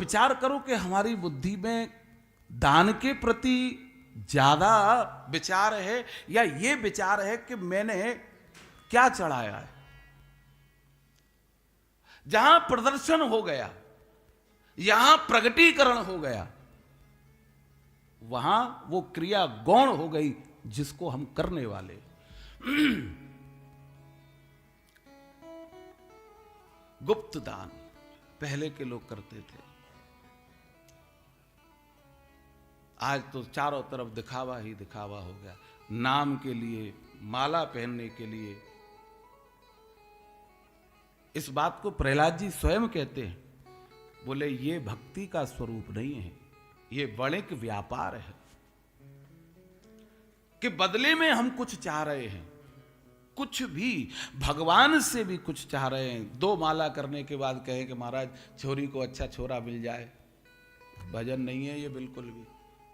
विचार करो कि हमारी बुद्धि में दान के प्रति ज्यादा विचार है या ये विचार है कि मैंने क्या चढ़ाया है। जहां प्रदर्शन हो गया, यहां प्रगटीकरण हो गया, वहां वो क्रिया गौण हो गई जिसको हम करने वाले। गुप्त दान पहले के लोग करते थे, आज तो चारों तरफ दिखावा ही दिखावा हो गया। नाम के लिए, माला पहनने के लिए। इस बात को प्रहलाद जी स्वयं कहते हैं, बोले ये भक्ति का स्वरूप नहीं है, ये वणिक व्यापार है कि बदले में हम कुछ चाह रहे हैं, कुछ भी भगवान से भी कुछ चाह रहे हैं। 2 माला करने के बाद कहें कि महाराज छोरी को अच्छा छोरा मिल जाए, भजन नहीं है ये बिल्कुल भी।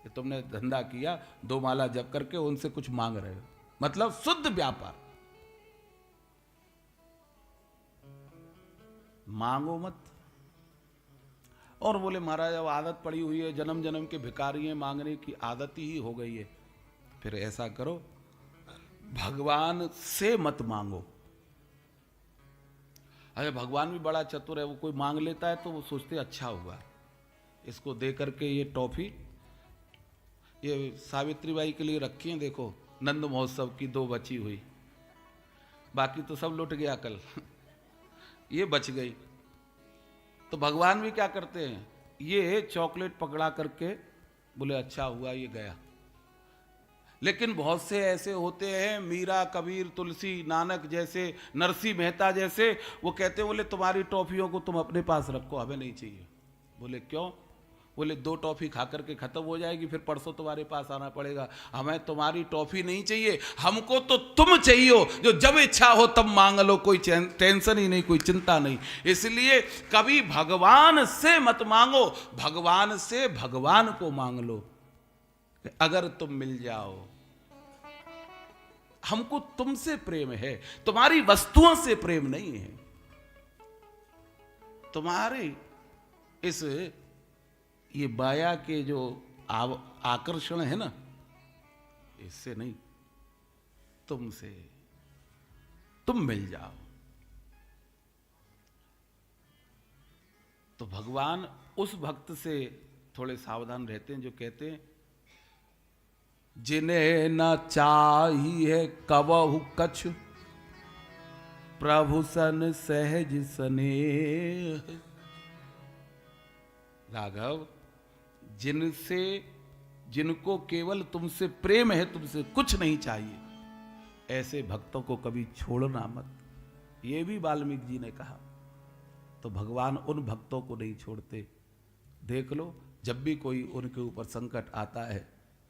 ये तुमने धंधा किया, 2 माला जप करके उनसे कुछ मांग रहे हो, मतलब शुद्ध व्यापार। मांगो मत। और बोले महाराज अब आदत पड़ी हुई है, जन्म जन्म के भिखारी हैं, मांगने की आदत ही हो गई है। फिर ऐसा करो, भगवान से मत मांगो। अरे भगवान भी बड़ा चतुर है, वो कोई मांग लेता है तो वो सोचते अच्छा हुआ, इसको दे करके ये टॉफी, ये सावित्री बाई के लिए रखी है, देखो नंद महोत्सव की 2 बची हुई, बाकी तो सब लुट गया कल। ये बच गई। तो भगवान भी क्या करते हैं, ये चॉकलेट पकड़ा करके बोले अच्छा हुआ ये गया। लेकिन बहुत से ऐसे होते हैं, मीरा, कबीर, तुलसी, नानक जैसे, नरसिंह मेहता जैसे, वो कहते हैं बोले तुम्हारी टॉफियों को तुम अपने पास रखो, हमें नहीं चाहिए। बोले क्यों? बोले 2 टॉफी खा करके खत्म हो जाएगी, फिर परसों तुम्हारे पास आना पड़ेगा। हमें तुम्हारी टॉफी नहीं चाहिए, हमको तो तुम चाहिए, जो जब इच्छा हो तब मांग लो, कोई टेंशन ही नहीं, कोई चिंता नहीं। इसलिए कभी भगवान से मत मांगो, भगवान से भगवान को मांग लो। अगर तुम मिल जाओ, हमको तुमसे प्रेम है, तुम्हारी वस्तुओं से प्रेम नहीं है, तुम्हारे इस ये माया के जो आकर्षण है ना, इससे नहीं, तुमसे। तुम मिल जाओ। तो भगवान उस भक्त से थोड़े सावधान रहते हैं जो कहते हैं जिन्हें न चाहिए कबहु कछु, प्रभु सन सहज स्नेह। राघव, जिनको केवल तुमसे प्रेम है, तुमसे कुछ नहीं चाहिए, ऐसे भक्तों को कभी छोड़ना मत। ये भी वाल्मीकि जी ने कहा। तो भगवान उन भक्तों को नहीं छोड़ते। देख लो, जब भी कोई उनके ऊपर संकट आता है,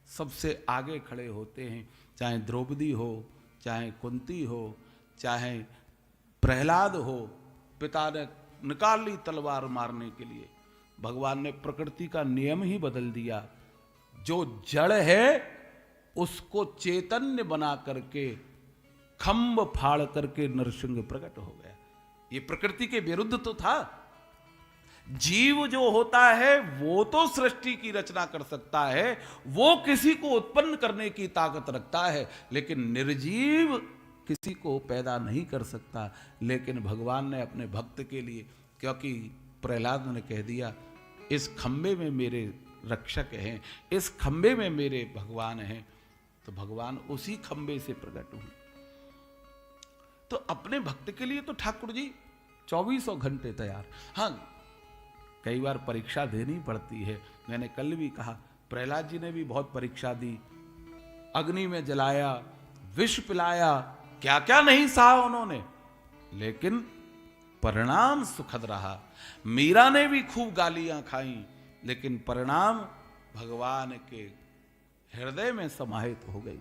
सबसे आगे खड़े होते हैं। चाहे द्रौपदी हो, चाहे कुंती हो, चाहे प्रहलाद हो, पिता ने निकाल ली तलवार मारने के लिए, भगवान ने प्रकृति का नियम ही बदल दिया। जो जड़ है उसको चैतन्य बना करके खंभ फाड़ करके नरसिंह प्रकट हो गया। ये प्रकृति के विरुद्ध तो था। जीव जो होता है वो तो सृष्टि की रचना कर सकता है, वो किसी को उत्पन्न करने की ताकत रखता है, लेकिन निर्जीव किसी को पैदा नहीं कर सकता। लेकिन भगवान ने अपने भक्त के लिए, क्योंकि प्रहलाद ने कह दिया इस खंबे में मेरे रक्षक हैं, इस खंबे में मेरे भगवान हैं, तो भगवान उसी खंबे से प्रकट हुए। तो अपने भक्त के लिए तो ठाकुर जी 24 घंटे तैयार। हाँ, कई बार परीक्षा देनी पड़ती है। मैंने कल भी कहा, प्रहलाद जी ने भी बहुत परीक्षा दी, अग्नि में जलाया, विष पिलाया, क्या क्या नहीं सहा उन्होंने, लेकिन परिणाम सुखद रहा। मीरा ने भी खूब गालियां खाई, लेकिन परिणाम भगवान के हृदय में समाहित हो गई।